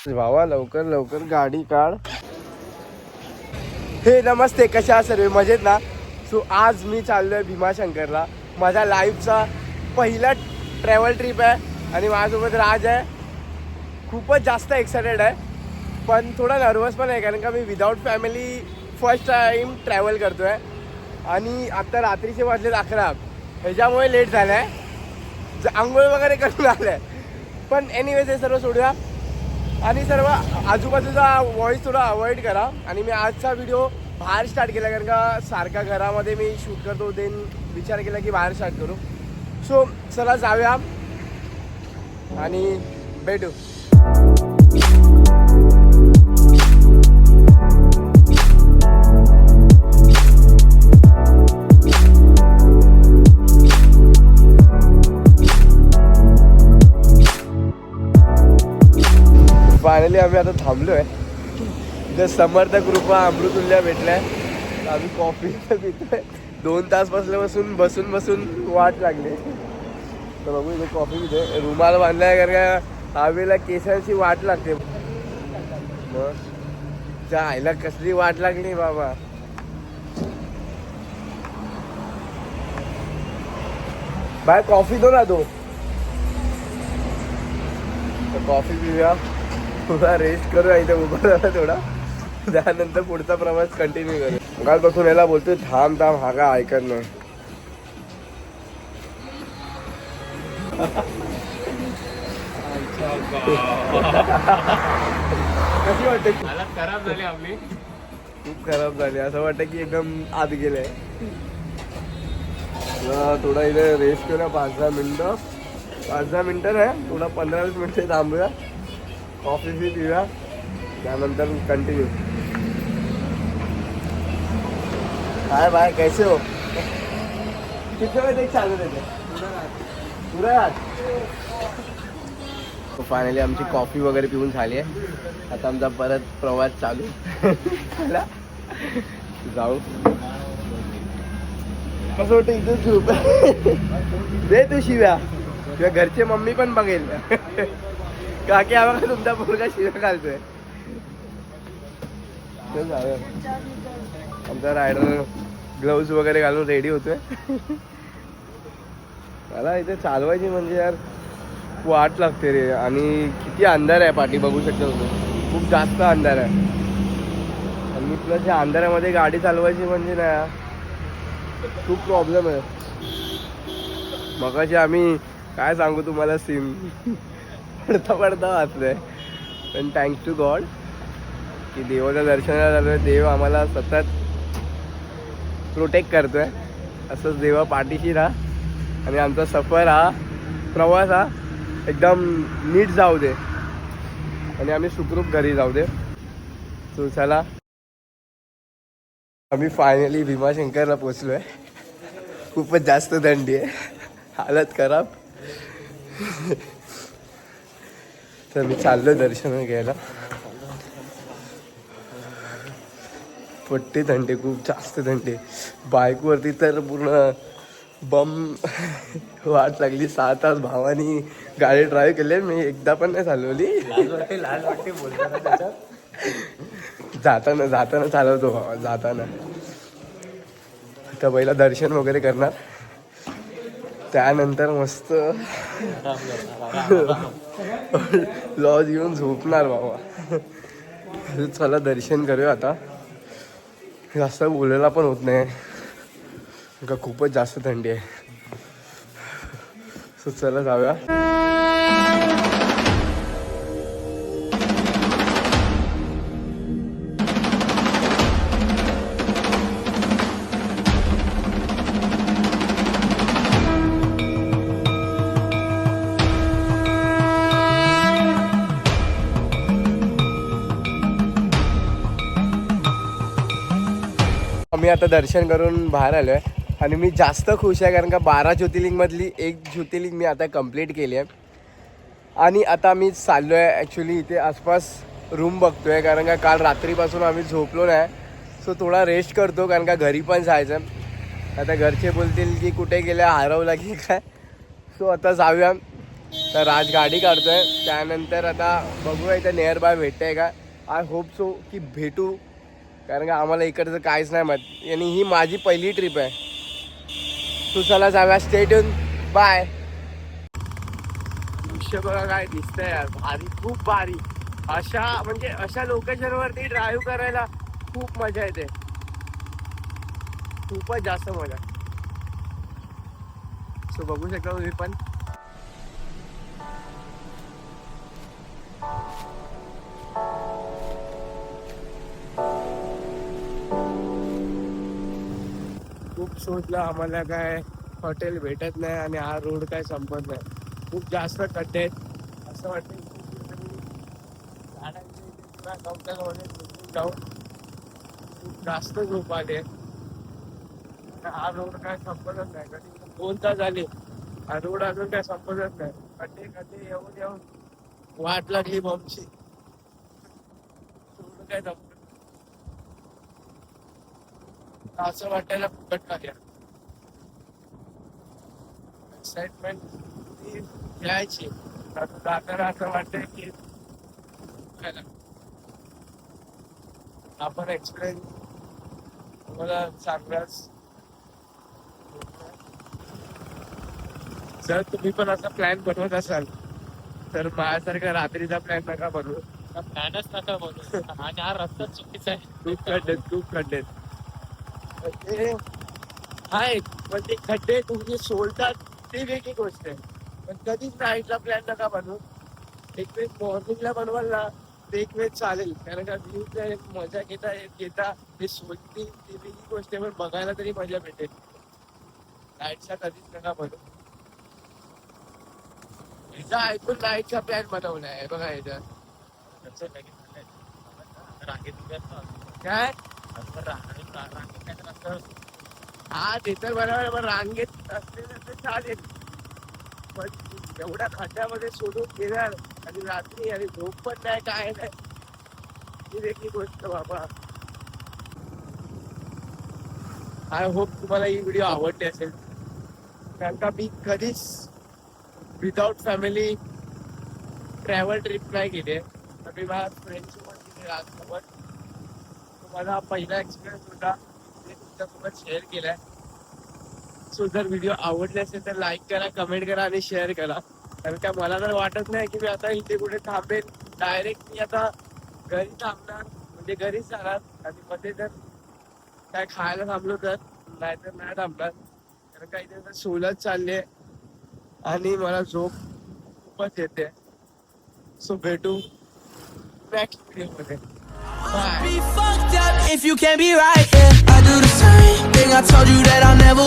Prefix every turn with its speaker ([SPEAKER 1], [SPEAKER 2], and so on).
[SPEAKER 1] भावा लवकर लवकर गाडी काढ. हे नमस्ते, कशा आहात सर्व? मजेत ना? सो आज मी चाललोय भीमाशंकरला. माझा लाईफचा पहिला ट्रॅव्हल ट्रिप आहे आणि माझ्यासोबत राज आहे. खूपच जास्त एक्सायटेड आहे, पण थोडा नर्वस पण आहे, कारण का मी without family first time travel करतो आहे. आणि आता रात्रीचे वाजलेत 11, ह्याच्यामुळे लेट झालं आहे. आंघोळ वगैरे करून आलं आहे, पण एनिवेज हे सर्व सोडूया आणि सर्व आजूबाजूचा व्हॉइस थोडा अवॉइड करा. आणि मी आजचा व्हिडिओ बाहेर स्टार्ट केला, कारण का सारखा घरामध्ये मी शूट करतो, देन विचार केला की बाहेर स्टार्ट करू. सो चला जाऊया आणि भेटू. फायनली आम्ही आता थांबलो आहे. इथं समर्थ कृपा अमृतुल्य भेटलाय. आम्ही कॉफी पितोय. 2 तास बसल्यापासून बसून वाट लागली. तर बघू इथे कॉफी पितोय. रुमाल बांधलाय, कारण का हवेला केसांची वाट लागते. मग त्या आईला कसली वाट लागली बाबा. बाय कॉफी दो ना दो. कॉफी पिऊया, थोडा रेस्ट करूया, इथे उभा राहा थोडा, त्यानंतर पुढचा प्रवास कंटिन्यू करू. काल बसून याला बोलतोय थांब हा का ऐकत नाही. कशी वाटते?
[SPEAKER 2] खराब झाली आपली,
[SPEAKER 1] खूप खराब झाली. असं वाटतं की एकदम आत गेलंय. थोडा इथे रेस्ट करूया 5-10 मिनिटं. 5-10 मिनिटं नाही, थोडा 15-20 मिनिटं थांबूया, कॉफी बी पिऊया, त्यानंतर कंटिन्यू. हाय बाय, कैसे हो? किती वेळ देख चालू देते पुरा. फायनली आमची कॉफी वगैरे पिऊन झाली आहे. आता आमचा परत प्रवास चालू. चला जाऊ. कसं वाटतं इथे झोप दे तू शिव्या. किंवा घरचे मम्मी पण बघेल काकी आम्हाला तुमचा पोरगा शिव्या घालतोय. आमचा रायडर ग्लव्ज वगैरे घालून रेडी होतोय. मला इथे चालवायची म्हणजे यार वाट लागते रे. आणि किती अंधार आहे पाठी, बघू शकता तुम्ही. खूप जास्त अंधार आहे. आणि प्लस या अंधारामध्ये गाडी चालवायची म्हणजे ना खूप प्रॉब्लेम आहे. मगाशी आम्ही काय सांगू तुम्हाला, सीन पडता वाचलंय. पण थँक्स टू गॉड की देवाच्या दर्शनाला झालोय. देव आम्हाला सतत प्रोटेक्ट करतोय. असंच देवा पाठीशी राहा आणि आमचा सफर हा प्रवास हा एकदम नीट जाऊ दे आणि आम्ही सुखरूप घरी जाऊ दे. सो चला, आम्ही फायनली भीमाशंकरला पोचलो आहे. खूपच जास्त थंडी आहे, हालत खराब. तर मी चाललो दर्शन घ्यायला. पट्टी थंडी, खूप जास्त थंडी. बाईकवरती तर पूर्ण बम वाट लागली. 6 तास भावानी गाडी ड्राईव्ह केली. मी एकदा पण नाही चालवली.
[SPEAKER 2] लाज वाटते बोलताना त्याच्यात.
[SPEAKER 1] जाताना चालवतो भावा, जाताना. आता पहिला दर्शन वगैरे करणार, त्यानंतर मस्त लॉज घेऊन झोपणार बाबा. चला दर्शन करूया आता. जास्त बोलायला पण होत नाही का खूपच जास्त थंडी आहे. सो चला जाऊया. आम्ही आता दर्शन करून बाहेर आलो आहे आणि मी जास्त खुश आहे, कारण का 12 ज्योतिर्लिंगमधली एक ज्योतिर्लिंग मी आता कंप्लीट केली आहे. आणि आता मी चाललो आहे ॲक्च्युली इथे आसपास रूम बघतो आहे, कारण का काल रात्रीपासून आम्ही झोपलो नाही. सो थोडा रेस्ट करतो, कारण का घरी पण जायचं. आता घरचे बोलतील की कुठे गेल्या, हरवला की काय. सो आता जाऊया तर राज गाडी काढतोय. त्यानंतर आता बघूया इथं नियर बाय भेटतंय का. आय होप सो की भेटू, कारण का आम्हाला इकडचं काहीच नाही माहीत आणि ही माझी पहिली ट्रिप आहे. तू चला जाऊया. Stay tune. बाय. दृश्य बघा काय दिसतंय यार, भारी, खूप भारी. अशा लोकेशनवरती ड्राईव्ह करायला खूप मजा येते, खूपच जास्त मजा. सो बघू शकता तुम्ही पण. खूप शोधलं, आम्हाला काय हॉटेल भेटत नाही आणि हा रोड काय संपत नाही. खूप जास्त खड्डे आहेत. असं वाटतं झाडांच्या इथे किंवा गवतामध्ये झोपून जाऊन खूप जास्त झोप आले. हा रोड काय संपतच नाही. कधी 2 तास झाले हा रोड अजून काय संपतच नाही. खड्डे खड्डे येऊन येऊन वाट लागली बॉम्बची. रोड काय संपत असं वाटायला फुकट लागल्या. एक्साइटमेंट घ्यायची, जाताना असं वाटतंय की आपण एक्सपिरियन्स मला चांगलाच. जर तुम्ही पण असा प्लॅन बनवत असाल तर माझ्यासारखा रात्रीचा प्लॅन नका बनवू.
[SPEAKER 2] प्लॅनच नका बनवू. आणि हा रस्ता चुकीचा आहे.
[SPEAKER 1] खूप खड्डेत, खूप खड्डेत. आहेत पण ते खड्डे तुम्ही सोडतात ती वेगळी गोष्ट आहे. पण कधीच नाईटला प्लॅन नका बनवू. एक वेळेस मॉर्निंगला बनवाल ना ते एक वेळेस चालेल, कारण का व्ह्यूचा एक मजा घेता हे सोडती ती वेगळी गोष्ट आहे. पण बघायला तरी मजा भेटेल. नाईटचा कधीच नका बनवू. ह्याचा ऐकून नाईटचा प्लॅन बनवलाय बघा ह्याचा. काय हा ते तर बरोबर, पण रांगेत असलेलं तर चालेल, पण एवढ्या खड्ड्यामध्ये सोडून गेणार आणि रात्री आणि झोप पण नाही काय नाही, ही वेगळी गोष्ट बाबा. आय होप तुम्हाला ही व्हिडिओ आवडली असेल, कारण का मी कधीच विदाउट फॅमिली ट्रॅव्हल ट्रिप नाही गेली आहे. तर मी माझ्या फ्रेंड्ससोबत गेले राजसोबत. माझा पहिला एक्सपिरियन्स होता, ते तुमच्यासोबत शेअर केलाय. सो जर व्हिडिओ आवडले असेल तर लाईक करा, कमेंट करा आणि शेअर करा. कारण का मला तर वाटत नाही की मी आता इथे कुठे थांबेल. डायरेक्ट मी आता घरी थांबणार, म्हणजे घरीच जाणार. आणि मध्ये जर काय खायला थांबलो तर, नाहीतर नाही थांबणार. कारण का इथे सोलच चालले आणि मला झोप खूपच येते. सो भेटू नेक्स्ट व्हिडिओ मध्ये. Be fucked up if you can't be right. Yeah, I do the same thing. I told you that I'll never